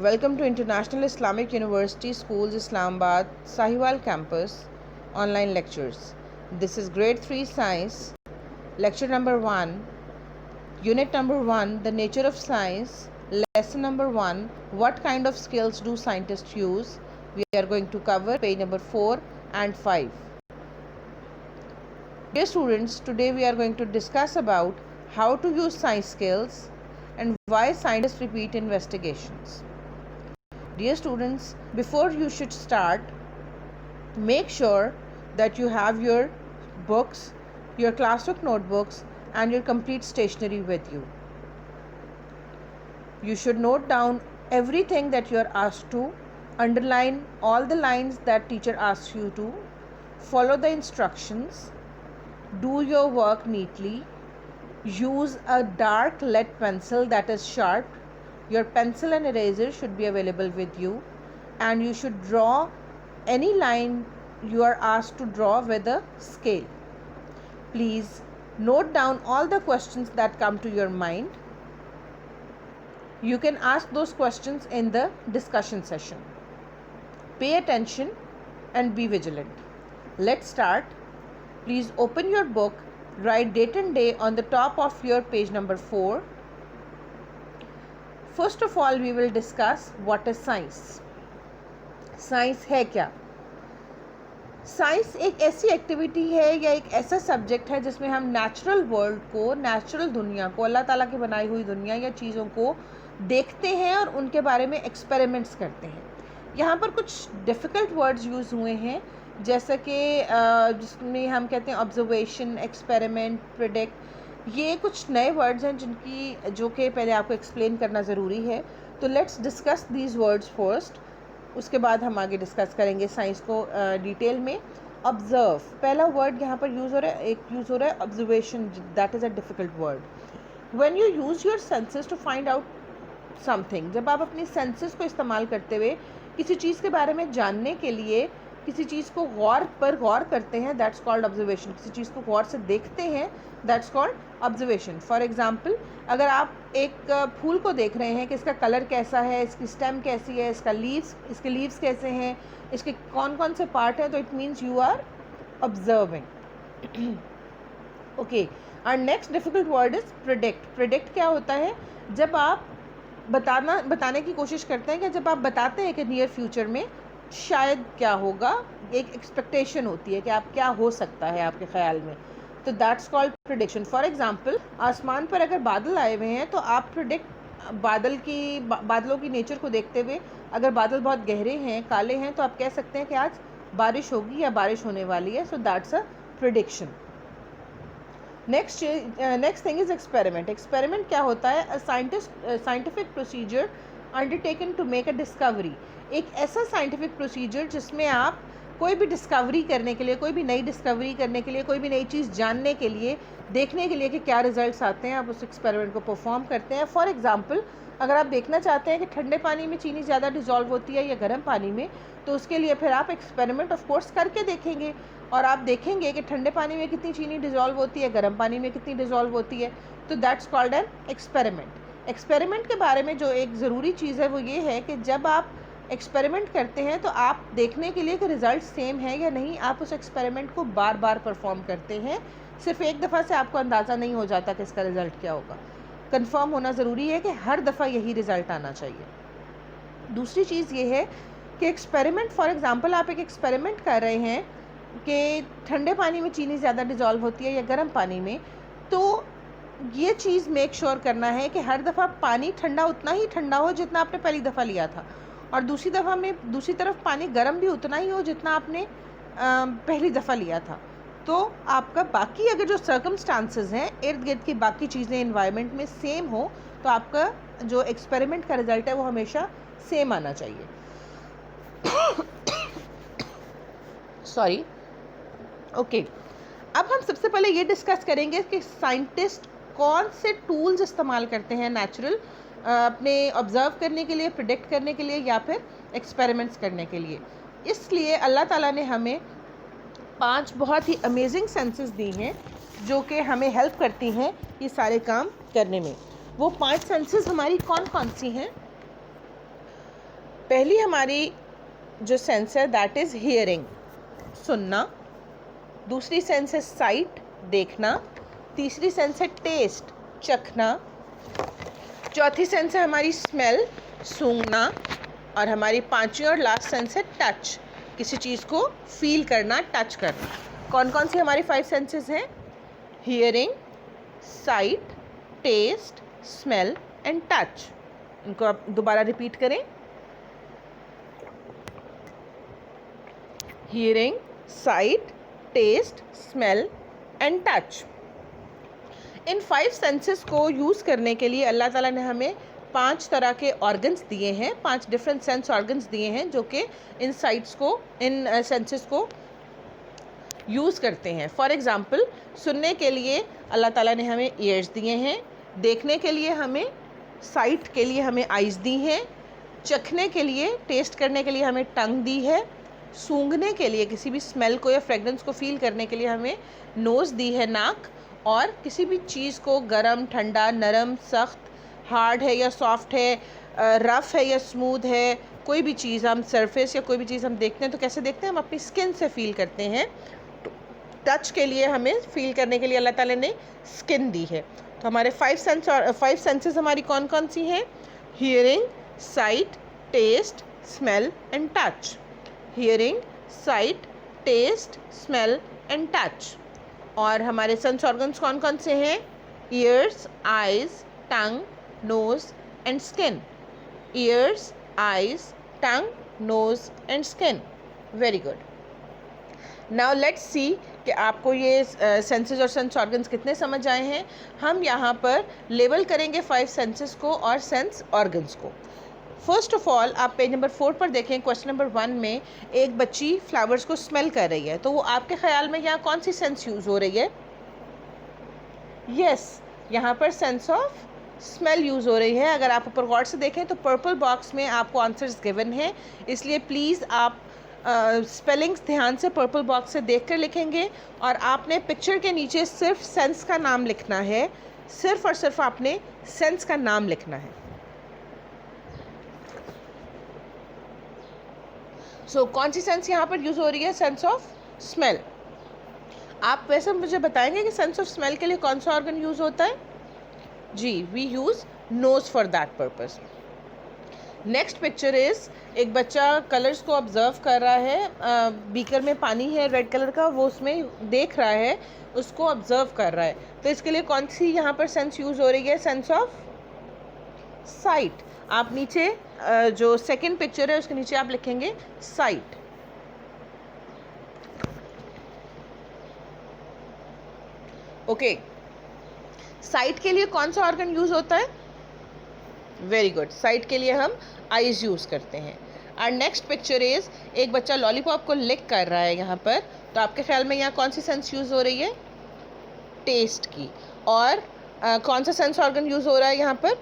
Welcome to International Islamic University Schools Islamabad Sahiwal Campus online lectures. This is grade 3 science, lecture number 1, unit number 1, the nature of science, lesson number 1, what kind of skills do scientists use. We are going to cover page number 4 and 5. Dear students, today we are going to discuss about how to use science skills and why scientists repeat investigations. Dear students, before you should start, make sure that you have your books, your classwork notebooks and your complete stationery with you. You should note down everything that you are asked to, underline all the lines that teacher asks you to, follow the instructions, do your work neatly, use a dark lead pencil that is sharp. Your pencil and eraser should be available with you, and you should draw any line you are asked to draw with a scale. Please note down all the questions that come to your mind. You can ask those questions in the discussion session. Pay attention and be vigilant. Let's start. Please open your book, write date and day on the top of your page number 4. First of all, we will discuss what is science. Science है क्या? Science एक ऐसी activity है या एक ऐसा subject है जिसमें हम नेचुरल वर्ल्ड को, नेचुरल दुनिया को, अल्लाह ताला की बनाई हुई दुनिया या चीज़ों को देखते हैं और उनके बारे में एक्सपेरिमेंट्स करते हैं. यहाँ पर कुछ डिफ़िकल्ट वर्ड्स यूज़ हुए हैं, जैसे कि जिसमें हम कहते हैं ऑब्जर्वेशन, एक्सपेरिमेंट, प्रेडिक्ट. ये कुछ नए वर्ड्स हैं जो कि पहले आपको एक्सप्लेन करना ज़रूरी है. तो let's discuss these words first, उसके बाद हम आगे डिस्कस करेंगे साइंस को डिटेल में. ऑब्ज़र्व, पहला वर्ड यहाँ पर यूज़ हो रहा है observation. That is a difficult word. When you use your senses to find out something, जब आप अपनी सेंसेस को इस्तेमाल करते हुए किसी चीज़ के बारे में जानने के लिए किसी चीज़ को गौर करते हैं, दैट्स कॉल्ड ऑब्जर्वेशन. किसी चीज़ को गौर से देखते हैं, that's called observation. For example, अगर आप एक फूल को देख रहे हैं कि इसका कलर कैसा है, इसकी स्टेम कैसी है, इसके लीव्स कैसे हैं, इसके कौन कौन से पार्ट हैं, तो it means you are observing. Okay, और next difficult word is predict. Predict क्या होता है? जब आप बताने की कोशिश करते हैं कि जब आप बताते हैं कि नियर फ्यूचर में शायद क्या होगा, एक एक्सपेक्टेशन होती है कि आप क्या हो सकता है आपके ख्याल में, तो that's called prediction. For example, आसमान पर अगर बादल आए हुए हैं तो आप बादलों की नेचर को देखते हुए, अगर बादल बहुत गहरे हैं, काले हैं, तो आप कह सकते हैं कि आज बारिश होगी या बारिश होने वाली है. So that's a prediction. Next thing is experiment. Experiment क्या होता है? Scientific procedure undertaken to make a discovery. एक ऐसा साइंटिफिक प्रोसीजर जिसमें आप कोई भी डिस्कवरी करने के लिए, कोई भी नई डिस्कवरी करने के लिए, कोई भी नई चीज़ जानने के लिए, देखने के लिए कि क्या रिजल्ट्स आते हैं, आप उस एक्सपेरिमेंट को परफॉर्म करते हैं. फॉर एग्जांपल, अगर आप देखना चाहते हैं कि ठंडे पानी में चीनी ज़्यादा डिज़ोल्व होती है या गर्म पानी में, तो उसके लिए फिर आप एक्सपेरिमेंट ऑफ कोर्स करके देखेंगे और आप देखेंगे कि ठंडे पानी में कितनी चीनी डिज़ोल्व होती है, गर्म पानी में कितनी डिज़ोल्व होती है. तो that's called an experiment. Experiment के बारे में जो एक ज़रूरी चीज़ है वो ये है कि जब आप एक्सपेरिमेंट करते हैं तो आप देखने के लिए कि रिज़ल्ट सेम है या नहीं, आप उस एक्सपेरिमेंट को बार बार परफॉर्म करते हैं. सिर्फ एक दफ़ा से आपको अंदाज़ा नहीं हो जाता कि इसका रिज़ल्ट क्या होगा. कंफर्म होना ज़रूरी है कि हर दफ़ा यही रिज़ल्ट आना चाहिए. दूसरी चीज़ ये है कि एक्सपेरिमेंट, फॉर एग्ज़ाम्पल, आप एक एक्सपेरिमेंट कर रहे हैं कि ठंडे पानी में चीनी ज़्यादा डिज़ोल्व होती है या गर्म पानी में, तो ये चीज़ मेक श्योर करना है कि हर दफ़ा पानी ठंडा उतना ही ठंडा हो जितना आपने पहली दफ़ा लिया था, और दूसरी तरफ पानी गर्म भी उतना ही हो जितना आपने पहली दफ़ा लिया था. तो आपका बाकी अगर जो सर्कमस्टांसेस हैं, इर्द गिर्द की बाकी चीज़ें इन्वायरमेंट में सेम हो, तो आपका जो एक्सपेरिमेंट का रिज़ल्ट है वो हमेशा सेम आना चाहिए. सॉरी. ओके, अब हम सबसे पहले ये डिस्कस करेंगे कि साइंटिस्ट कौन से टूल्स इस्तेमाल करते हैं नेचुरल अपने ऑब्ज़र्व करने के लिए, प्रिडिक्ट करने के लिए या फिर एक्सपेरिमेंट्स करने के लिए. इसलिए अल्लाह ताला ने हमें 5 बहुत ही अमेजिंग सेंसेस दी हैं जो कि हमें हेल्प करती हैं ये सारे काम करने में. वो 5 सेंसेस हमारी कौन कौन सी हैं? पहली हमारी जो सेंस है दैट इज़ हियरिंग, सुनना। दूसरी सेंस है साइट, देखना। तीसरी सेंस है टेस्ट, चखना। चौथी सेंस है हमारी स्मेल, सूंघना। और हमारी पांचवी और लास्ट सेंस है टच, किसी चीज़ को फील करना, टच करना। कौन कौन सी हमारी 5 सेंसेस हैं? Hearing, sight, taste, smell and touch. इनको आप दोबारा रिपीट करें। Hearing, sight, taste, smell and touch. इन 5 सेंसेस को यूज़ करने के लिए अल्लाह ताला ने हमें 5 तरह के ऑर्गन्स दिए हैं, 5 डिफरेंट सेंस ऑर्गन्स दिए हैं जो कि इन साइट्स को, इन सेंसेस को यूज़ करते हैं। फॉर एग्ज़ाम्पल, सुनने के लिए अल्लाह ताला ने हमें ईयर्स दिए हैं, देखने के लिए हमें, साइट के लिए हमें आइज़ दी हैं, चखने के लिए, टेस्ट करने के लिए हमें टंग दी है, सूंघने के लिए, किसी भी स्मेल को या फ्रेगरेंस को फील करने के लिए हमें नोज़ दी है, नाक। और किसी भी चीज़ को गरम, ठंडा, नरम, सख्त, हार्ड है या सॉफ्ट है, रफ़ है या स्मूथ है, कोई भी चीज़ हम सरफेस या कोई भी चीज़ हम देखते हैं तो कैसे देखते हैं? हम अपनी स्किन से फील करते हैं। टच के लिए हमें फील करने के लिए अल्लाह ताला ने स्किन दी है। तो हमारे 5 सेंसेस हमारी कौन कौन सी हैं? Hearing, sight, taste, smell and touch. Hearing, sight, taste, smell and touch. और हमारे सेंस ऑर्गन्स कौन कौन से हैं? Ears, eyes, tongue, nose and skin. Ears, eyes, tongue, nose and skin. Very good. Now let's see कि आपको ये senses और सेंस ऑर्गन्स कितने समझ आए हैं। हम यहाँ पर लेबल करेंगे 5 सेंसेस को और सेंस ऑर्गन्स को। फर्स्ट ऑफ ऑल, आप पेज नंबर 4 पर देखें, क्वेश्चन नंबर 1 में एक बच्ची फ्लावर्स को स्मेल कर रही है, तो वो आपके ख्याल में यहाँ कौन सी सेंस यूज़ हो रही है? यस, यहाँ पर सेंस ऑफ स्मेल यूज़ हो रही है। अगर आप ऊपर गौर से देखें तो पर्पल बॉक्स में आपको आंसर्स गिवन हैं, इसलिए प्लीज़ आप स्पेलिंग्स ध्यान से पर्पल बॉक्स से देख कर लिखेंगे। और आपने पिक्चर के नीचे सिर्फ सेंस का नाम लिखना है, सिर्फ और सिर्फ आपने सेंस का नाम लिखना है। सो कौन सी सेंस यहाँ पर यूज़ हो रही है? Sense of smell. आप वैसे मुझे बताएंगे कि सेंस ऑफ स्मेल के लिए कौन सा ऑर्गन यूज़ होता है? जी, we use nose for that purpose. Next picture is, एक बच्चा कलर्स को ऑब्ज़र्व कर रहा है। बीकर में पानी है रेड कलर का, वो उसमें देख रहा है, उसको ऑब्ज़र्व कर रहा है। तो इसके लिए कौन सी यहाँ पर सेंस यूज़ हो रही है? Sense of site. आप नीचे जो सेकंड पिक्चर है उसके नीचे आप लिखेंगे साइट। ओके, साइट के लिए कौन सा ऑर्गन यूज़ होता है? वेरी गुड, साइट के लिए हम आइज़ यूज़ करते हैं। और नेक्स्ट पिक्चर इज़, एक बच्चा लॉलीपॉप को लिक कर रहा है यहाँ पर, तो आपके ख्याल में यहाँ कौन सी सेंस यूज़ हो रही है? टेस्ट की। और कौन सा सेंस ऑर्गन यूज़ हो रहा है यहाँ पर?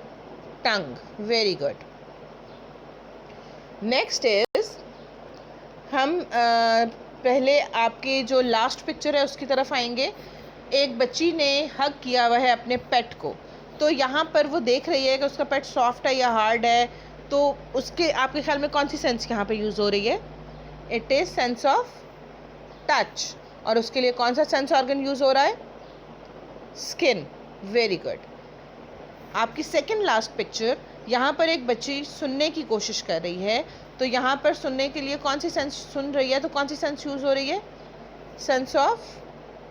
Tongue. Very good. Next is, हम पहले आपके जो लास्ट पिक्चर है उसकी तरफ आएंगे। एक बच्ची ने हग किया हुआ है अपने पेट को, तो यहाँ पर वो देख रही है कि उसका पेट सॉफ्ट है या हार्ड है, तो उसके आपके ख्याल में कौन सी सेंस यहाँ पे यूज़ हो रही है? It is sense of touch. और उसके लिए कौन सा सेंस ऑर्गन यूज़ हो रहा है? स्किन। Very good. आपकी सेकंड लास्ट पिक्चर, यहाँ पर एक बच्ची सुनने की कोशिश कर रही है, तो यहाँ पर सुनने के लिए कौन सी सेंस सुन रही है, तो कौन सी सेंस यूज़ हो रही है? Sense of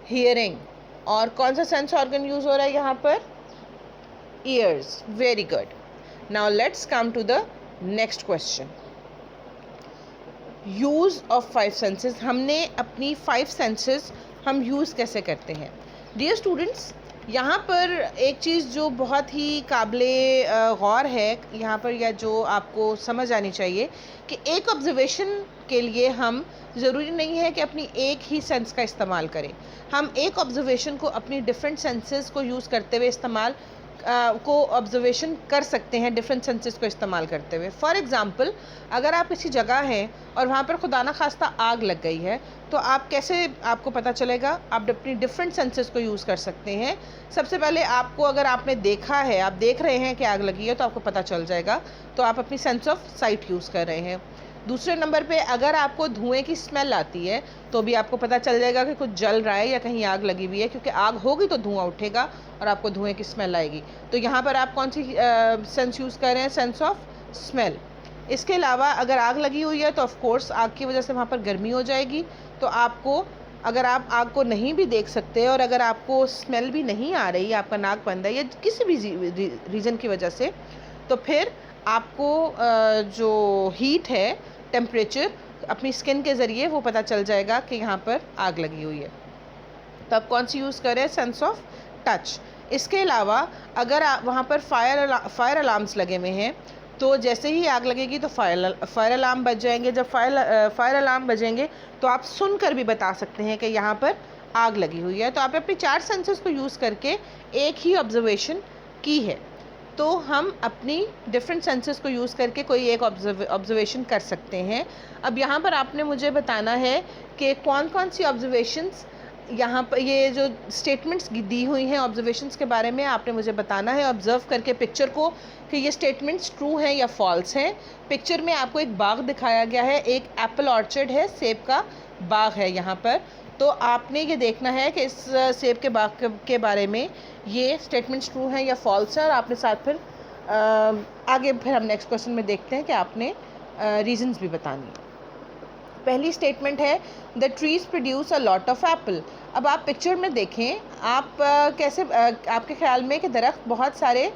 hearing. और कौन सा सेंस ऑर्गन यूज़ हो रहा है यहाँ पर? Ears. Very good. Now let's come to the next question. Use of 5 senses. हमने अपनी 5 सेंसेस हम यूज़ कैसे करते हैं? डियर स्टूडेंट्स, यहाँ पर एक चीज़ जो बहुत ही काबिले गौर है यहाँ पर, या जो आपको समझ आनी चाहिए, कि एक ऑब्जर्वेशन के लिए हम ज़रूरी नहीं है कि अपनी एक ही सेंस का इस्तेमाल करें। हम एक ऑब्जर्वेशन को अपनी डिफरेंट सेंसेस को यूज़ करते हुए इस्तेमाल को ऑब्जर्वेशन कर सकते हैं डिफरेंट सेंसेस को इस्तेमाल करते हुए। फॉर एग्ज़ाम्पल, अगर आप किसी जगह हैं और वहाँ पर खुदा न खास्ता आग लग गई है, तो आप कैसे, आपको पता चलेगा? आप अपनी डिफरेंट सेंसेस को यूज़ कर सकते हैं। सबसे पहले आपको, अगर आपने देखा है, आप देख रहे हैं कि आग लगी है, तो आपको पता चल जाएगा, तो आप अपनी सेंस ऑफ साइट यूज़ कर रहे हैं। दूसरे नंबर पे, अगर आपको धुएं की स्मेल आती है, तो भी आपको पता चल जाएगा कि कुछ जल रहा है या कहीं आग लगी हुई है, क्योंकि आग होगी तो धुआं उठेगा और आपको धुएं की स्मेल आएगी। तो यहाँ पर आप कौन सी सेंस यूज़ कर रहे हैं? Sense of smell. इसके अलावा अगर आग लगी हुई है तो ऑफ कोर्स आग की वजह से वहाँ पर गर्मी हो जाएगी, तो आपको, अगर आप आग को नहीं भी देख सकते और अगर आपको स्मेल भी नहीं आ रही, आपका नाक बंद है या किसी भी रीज़न की वजह से, तो फिर आपको जो हीट है, टेम्परेचर, अपनी स्किन के ज़रिए वो पता चल जाएगा कि यहाँ पर आग लगी हुई है। तो आप कौन सी यूज़ करें? Sense of touch. इसके अलावा अगर आप वहाँ पर फायर अलार्म्स लगे हुए हैं, तो जैसे ही आग लगेगी तो फायर अलार्म बज जाएंगे। जब फायर अलार्म बजेंगे तो आप सुनकर भी बता सकते हैं कि यहाँ पर आग लगी हुई है। तो आप अपनी 4 सेंसेस को यूज़ करके एक ही ऑब्जर्वेशन की है। तो हम अपनी डिफरेंट सेंसेस को यूज़ करके कोई एक ऑब्जर्वेशन कर सकते हैं। अब यहाँ पर आपने मुझे बताना है कि कौन कौन सी ऑब्जर्वेशंस, यहाँ पर ये जो स्टेटमेंट्स दी हुई हैं ऑब्जर्वेशंस के बारे में, आपने मुझे बताना है ऑब्ज़र्व करके पिक्चर को कि ये स्टेटमेंट्स ट्रू हैं या फॉल्स हैं। पिक्चर में आपको एक बाग दिखाया गया है, एक एप्पल ऑर्चर्ड है, सेब का बाग है यहाँ पर। तो आपने ये देखना है कि इस सेब के बाग के बारे में ये स्टेटमेंट्स ट्रू हैं या फॉल्स हैं, और आपने साथ फिर आगे फिर हम नेक्स्ट क्वेश्चन में देखते हैं कि आपने रीजंस भी बतानी है। पहली स्टेटमेंट है the trees produce a lot of Apple. अब आप पिक्चर में देखें, आप कैसे, आपके ख्याल में कि दरख्त बहुत सारे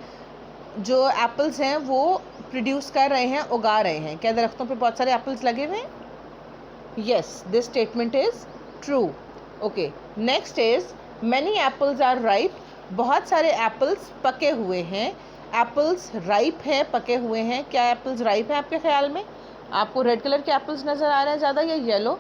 जो एप्पल्स हैं वो प्रोड्यूस कर रहे हैं, उगा रहे हैं। क्या दरख्तों पे बहुत सारे एप्पल्स लगे हुए हैं? Yes, this statement is true. Okay, next is many apples are ripe. बहुत सारे एप्पल्स पके हुए हैं। एप्पल्स राइप हैं, पके हुए हैं। क्या एप्पल्स राइप हैं आपके ख्याल में? आपको रेड कलर के एप्पल्स नज़र आ रहे हैं ज़्यादा या येलो?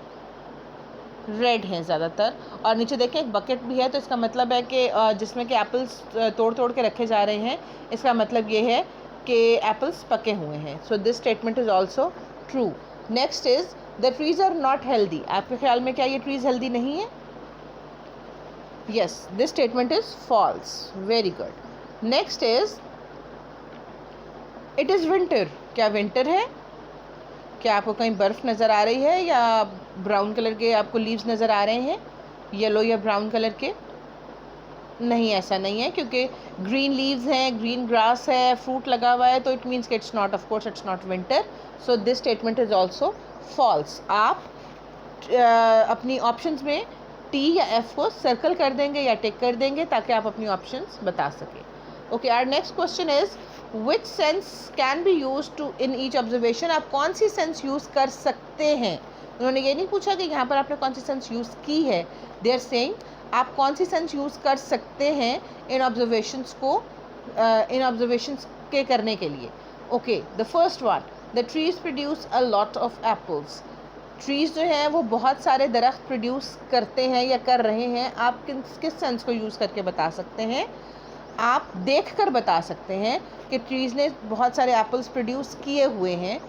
रेड हैं ज़्यादातर। और नीचे देखें एक बकेट भी है, तो इसका मतलब है कि जिसमें कि एप्पल्स तोड़ तोड़ के रखे जा रहे हैं, इसका मतलब ये है कि एप्पल्स पके हुए हैं। So this statement is also true. Next is the trees are not healthy. आपके ख्याल में क्या ये ट्रीज़ हेल्दी नहीं है? Yes, this statement is false. Very good. Next is it is winter. क्या विंटर है? क्या आपको कहीं बर्फ़ नज़र आ रही है या ब्राउन कलर के आपको लीव्स नज़र आ रहे हैं, येलो या ब्राउन कलर के? नहीं, ऐसा नहीं है, क्योंकि ग्रीन लीव्स हैं, ग्रीन ग्रास है, फ्रूट लगा हुआ है, तो इट मीन्स कि it's not, of course it's not winter. So this statement is also false. आप अपनी ऑप्शंस में टी या एफ को सर्कल कर देंगे या टिक कर देंगे ताकि आप अपनी ऑप्शंस बता सकें। Okay, our next question is which sense can be use to in each observation. आप कौन सी सेंस यूज़ कर सकते हैं? उन्होंने ये नहीं पूछा कि यहाँ पर आपने कौन सी सेंस यूज़ की है, दे आर सेइंग आप कौन सी सेंस यूज़ कर सकते हैं इन ऑब्जर्वेशंस को, इन ऑब्जर्वेशंस के करने के लिए। Okay, the first one, the trees produce a lot of apples. Trees जो हैं वो बहुत सारे दरख्त प्रोड्यूस करते हैं या कर रहे हैं। आप किस सेंस को यूज़ करके बता सकते हैं? आप देख कर बता सकते हैं कि ट्रीज़ ने बहुत सारे एप्पल्स प्रोड्यूस किए हुए हैं,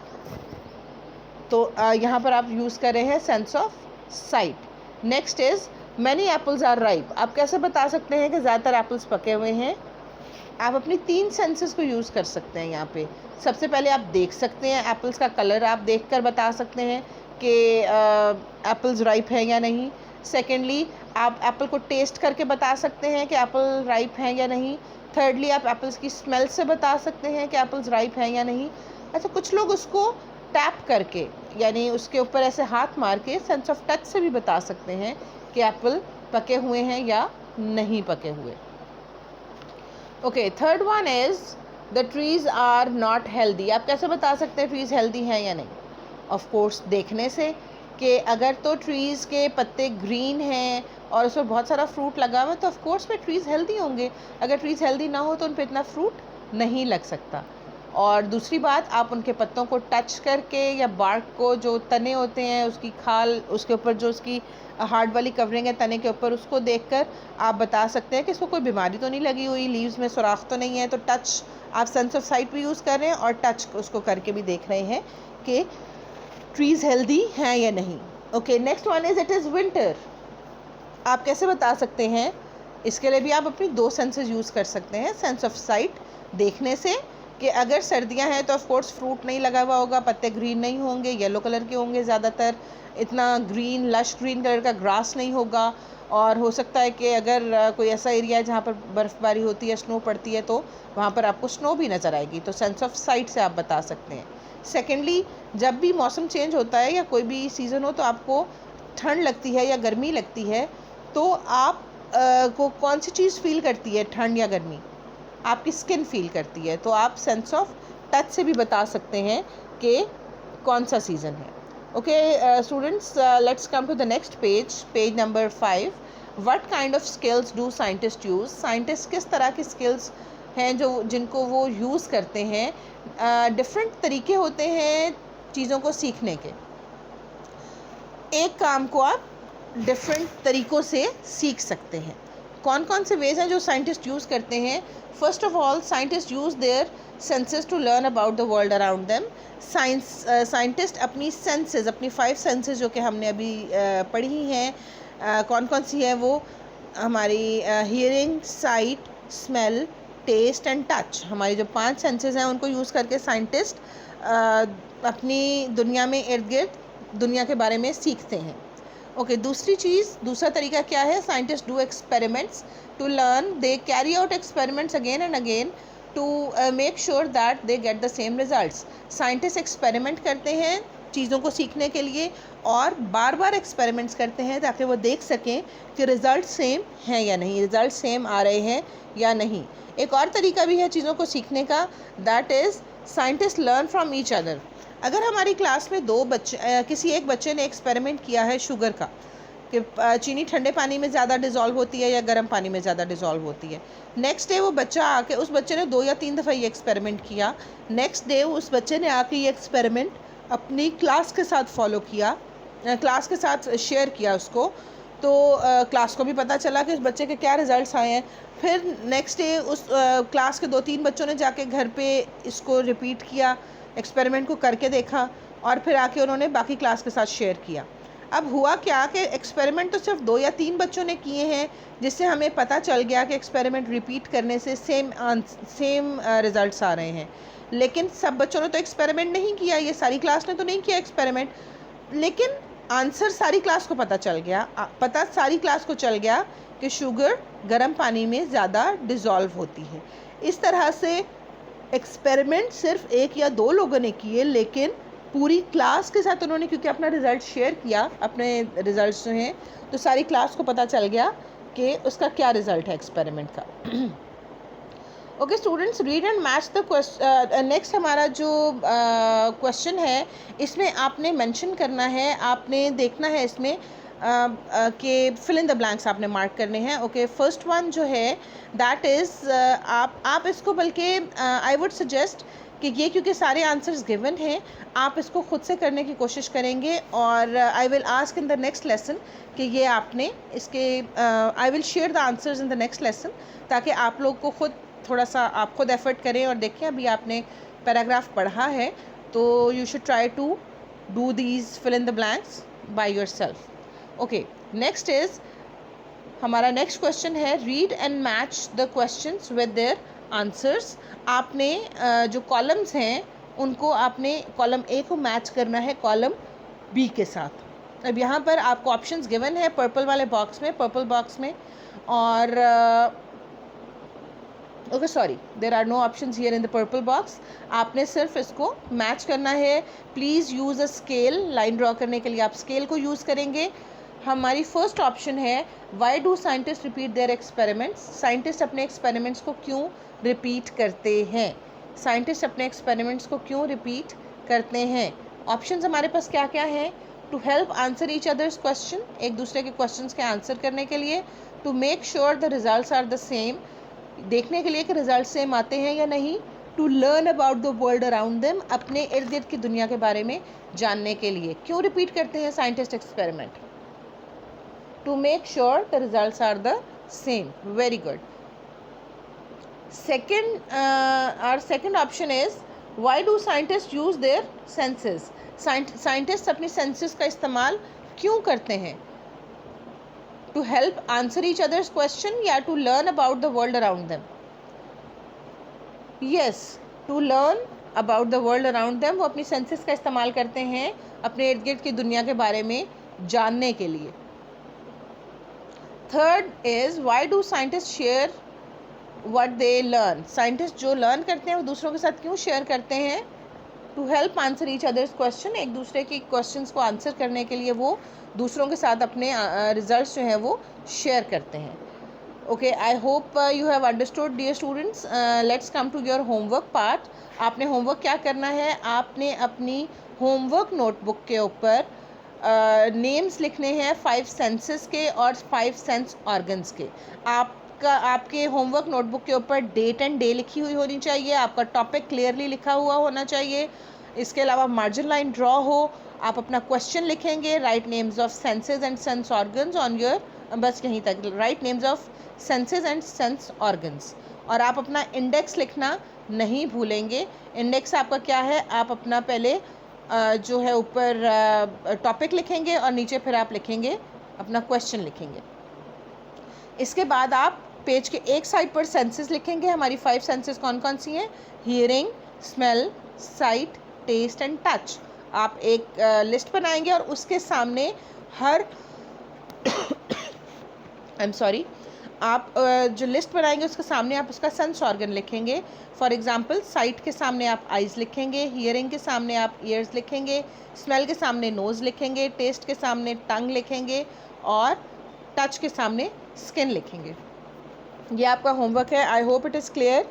तो यहाँ पर आप यूज़ कर रहे हैं sense of sight. Next is many apples are ripe. आप कैसे बता सकते हैं कि ज़्यादातर एप्पल्स पके हुए हैं? आप अपनी 3 सेंसेस को यूज़ कर सकते हैं यहाँ पे। सबसे पहले आप देख सकते हैं, एप्पल्स का कलर आप देख कर बता सकते हैं कि एप्पल्स राइप हैं या नहीं। सेकेंडली, आप एप्पल को टेस्ट करके बता सकते हैं कि एप्पल राइप हैं या नहीं। थर्डली, आप एप्पल्स की स्मेल से बता सकते हैं कि एप्पल्स राइप हैं या नहीं। अच्छा, कुछ लोग उसको टैप करके, यानी उसके ऊपर ऐसे हाथ मार के सेंस ऑफ टच से भी बता सकते हैं कि एप्पल पके हुए हैं या नहीं पके हुए। Okay, third one is the trees are not healthy. आप कैसे बता सकते हैं ट्रीज़ हेल्दी हैं या नहीं? ऑफ कोर्स देखने से, कि अगर तो ट्रीज़ के पत्ते ग्रीन हैं और उस पर बहुत सारा फ्रूट लगा हुआ है तो ऑफ कोर्स में ट्रीज़ हेल्दी होंगे। अगर ट्रीज़ हेल्दी ना हो तो उन पर इतना फ्रूट नहीं लग सकता। और दूसरी बात, आप उनके पत्तों को टच करके या बार्क को, जो तने होते हैं उसकी खाल, उसके ऊपर जो उसकी हार्ड वाली कवरिंग है तने के ऊपर, उसको देखकर आप बता सकते हैं कि इसको कोई बीमारी तो नहीं लगी हुई, लीव्स में सुराख तो नहीं है। तो टच, आप सेंस ऑफ साइट भी यूज़ कर रहे हैं और टच उसको करके भी देख रहे हैं कि ट्रीज़ हेल्दी हैं या नहीं। Okay, next one is it is winter. आप कैसे बता सकते हैं? इसके लिए भी आप अपनी दो सेंसेस यूज़ कर सकते हैं। सेंस ऑफ साइट, देखने से कि अगर सर्दियां हैं तो ऑफ कोर्स फ्रूट नहीं लगा हुआ होगा, पत्ते ग्रीन नहीं होंगे, येलो कलर के होंगे ज़्यादातर, इतना ग्रीन लश ग्रीन कलर का ग्रास नहीं होगा। और हो सकता है कि अगर कोई ऐसा एरिया है जहाँ पर बर्फ़बारी होती है, स्नो पड़ती है, तो वहाँ पर आपको स्नो भी नज़र आएगी। तो सेंस ऑफ साइट से आप बता सकते हैं। सेकेंडली, जब भी मौसम चेंज होता है या कोई भी सीज़न हो तो आपको ठंड लगती है या गर्मी लगती है, तो आप को कौन सी चीज़ फील करती है, ठंड या गर्मी? आपकी स्किन फील करती है। तो आप सेंस ऑफ टच से भी बता सकते हैं कि कौन सा सीज़न है। Okay students, let's come to the next page, page number 5। What kind of skills do scientist use? Scientist किस तरह की स्किल्स हैं जो जिनको वो यूज़ करते हैं? डिफरेंट तरीके होते हैं चीज़ों को सीखने के। एक काम को आप डिफरेंट तरीक़ों से सीख सकते हैं। कौन कौन से वेज हैं जो साइंटिस्ट यूज़ करते हैं? First of all, scientist use their senses to learn about the world around them. Scientist अपनी सेंसेस, अपनी 5 सेंसेस जो कि हमने अभी पढ़ी हैं, कौन कौन सी है वो? हमारी hearing, sight, smell, taste and touch, हमारी जो 5 सेंसेस हैं उनको यूज़ करके साइंटिस्ट अपनी दुनिया में इर्द गिर्द दुनिया के बारे में सीखते हैं। ओके, दूसरा तरीका क्या है? Scientist do experiments to learn. They carry out experiments again and again to make sure that they get the same results. Scientist experiment करते हैं चीज़ों को सीखने के लिए और बार बार एक्सपेरिमेंट्स करते हैं ताकि वो देख सकें कि रिज़ल्ट सेम हैं या नहीं, रिज़ल्ट सेम आ रहे हैं या नहीं। एक और तरीका भी है चीज़ों को सीखने का, that is scientist learn from each other. अगर हमारी क्लास में किसी एक बच्चे ने एक्सपेरिमेंट किया है शुगर का, कि चीनी ठंडे पानी में ज़्यादा डिज़ोल्व होती है या गर्म पानी में ज़्यादा डिज़ोल्व होती है। नेक्स्ट डे वो बच्चा आके, उस बच्चे ने 2 या 3 दफ़ा ये एक्सपेरिमेंट किया। नेक्स्ट डे उस बच्चे ने आके ये एक्सपेरिमेंट अपनी क्लास के साथ फॉलो किया, क्लास के साथ शेयर किया उसको। तो क्लास को भी पता चला कि उस बच्चे के क्या रिज़ल्ट्स आए हैं। फिर नेक्स्ट डे उस क्लास के 2-3 बच्चों ने जाके घर पे इसको रिपीट किया, एक्सपेरिमेंट को करके देखा और फिर आके उन्होंने बाकी क्लास के साथ शेयर किया। अब हुआ क्या कि एक्सपेरिमेंट तो सिर्फ 2 या 3 बच्चों ने किए हैं, जिससे हमें पता चल गया कि एक्सपेरिमेंट रिपीट करने से सेम रिज़ल्ट्स आ रहे हैं। लेकिन सब बच्चों ने तो एक्सपेरिमेंट नहीं किया, ये सारी क्लास ने तो नहीं किया एक्सपेरिमेंट, लेकिन आंसर सारी क्लास को पता चल गया। पता सारी क्लास को चल गया कि शुगर गर्म पानी में ज़्यादा डिज़ोल्व होती है। इस तरह से एक्सपेरिमेंट सिर्फ 1 या 2 लोगों ने किए, लेकिन पूरी क्लास के साथ उन्होंने, क्योंकि अपना रिज़ल्ट शेयर किया, अपने रिज़ल्ट्स जो हैं, तो सारी क्लास को पता चल गया कि उसका क्या रिज़ल्ट है एक्सपेरिमेंट का। Okay students, read and match the question. Next हमारा जो क्वेश्चन है, इसमें आपने मेंशन करना है, आपने देखना है इसमें कि फिल इन द ब्लैंक्स आपने मार्क करने हैं। ओके, फर्स्ट वन जो है दैट इज़, आप इसको, बल्कि आई वुड सजेस्ट कि ये, क्योंकि सारे आंसर्स गिवन हैं, आप इसको खुद से करने की कोशिश करेंगे और I will ask in the next lesson कि ये आपने इसके, I will share the answers in the next lesson, ताकि आप लोग को खुद थोड़ा सा आप खुद एफर्ट करें और देखें। अभी आपने पैराग्राफ पढ़ा है तो you should try to do these fill in the blanks by yourself. Okay, next is, हमारा नेक्स्ट क्वेश्चन है, read and match the questions with their answers. आपने जो कॉलम्स हैं उनको आपने कॉलम ए को मैच करना है कॉलम बी के साथ। अब यहाँ पर आपको ऑप्शंस गिवन है पर्पल वाले बॉक्स में, पर्पल बॉक्स में, और okay sorry, there are no options here in the purple box. आपने सिर्फ इसको मैच करना है। Please use a scale, line draw करने के लिए आप स्केल को यूज़ करेंगे। हमारी फर्स्ट ऑप्शन है, why do scientist repeat their experiments? साइंटिस्ट अपने एक्सपेरिमेंट्स को क्यों रिपीट करते हैं? साइंटिस्ट अपने एक्सपेरिमेंट्स को क्यों रिपीट करते हैं? ऑप्शंस हमारे पास क्या क्या हैं? To help answer each others question, एक दूसरे के क्वेश्चंस के आंसर करने के लिए। To make sure the results are the same, देखने के लिए कि रिजल्ट सेम आते हैं या नहीं। To learn about the world around them, अपने इर्द गिर्द की दुनिया के बारे में जानने के लिए। क्यों रिपीट करते हैं scientist experiment? To make sure the results are the same. Very good. Second, our second option is why do scientist use their senses? Scientist अपनी सेंसेस का इस्तेमाल क्यों करते हैं? To help answer each others question या to learn about the world around them? Yes, to learn about the world around them. वो अपनी senses का इस्तेमाल करते हैं अपने इर्द गिर्द की दुनिया के बारे में जानने के लिए। Third is why do scientist share what they learn? Scientist जो लर्न करते हैं वो दूसरों के साथ क्यों शेयर करते हैं? To help answer each others question, एक दूसरे की क्वेश्चंस को आंसर करने के लिए वो दूसरों के साथ अपने रिजल्ट्स जो हैं वो शेयर करते हैं। Okay, I hope you have understood dear students. Let's come to your homework part. आपने होमवर्क क्या करना है? आपने अपनी होमवर्क नोटबुक के ऊपर नेम्स लिखने हैं 5 सेंसेस के और 5 सेंस ऑर्गन्स के। आपके होमवर्क नोटबुक के ऊपर डेट एंड डे लिखी हुई होनी चाहिए, आपका टॉपिक क्लियरली लिखा हुआ होना चाहिए। इसके अलावा मार्जिन लाइन ड्रॉ हो। आप अपना क्वेश्चन लिखेंगे, right names of senses and sense organs on your, बस यहीं तक, right names of senses and sense organs. और आप अपना इंडेक्स लिखना नहीं भूलेंगे। इंडेक्स आपका क्या है? आप अपना पहले जो है ऊपर टॉपिक लिखेंगे और नीचे फिर आप लिखेंगे अपना क्वेश्चन लिखेंगे। इसके बाद आप पेज के एक साइड पर सेंसेस लिखेंगे। हमारी 5 सेंसेस कौन कौन सी हैं? Hearing, smell, sight, taste and touch. आप एक लिस्ट बनाएंगे और उसके सामने हर आई एम सॉरी, आप जो लिस्ट बनाएंगे उसके सामने आप उसका सेंस ऑर्गन लिखेंगे। फॉर एग्जांपल, साइट के सामने आप आइज़ लिखेंगे, हियरिंग के सामने आप ईयर्स लिखेंगे, स्मेल के सामने नोज़ लिखेंगे, टेस्ट के सामने टंग लिखेंगे और टच के सामने स्किन लिखेंगे। ये आपका होमवर्क है। I hope it is clear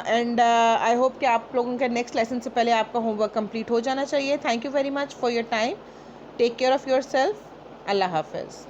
and I hope कि आप लोगों के नेक्स्ट लेसन से पहले आपका होमवर्क कंप्लीट हो जाना चाहिए। Thank you very much for your time. Take care of yourself. अल्लाह हाफिज़।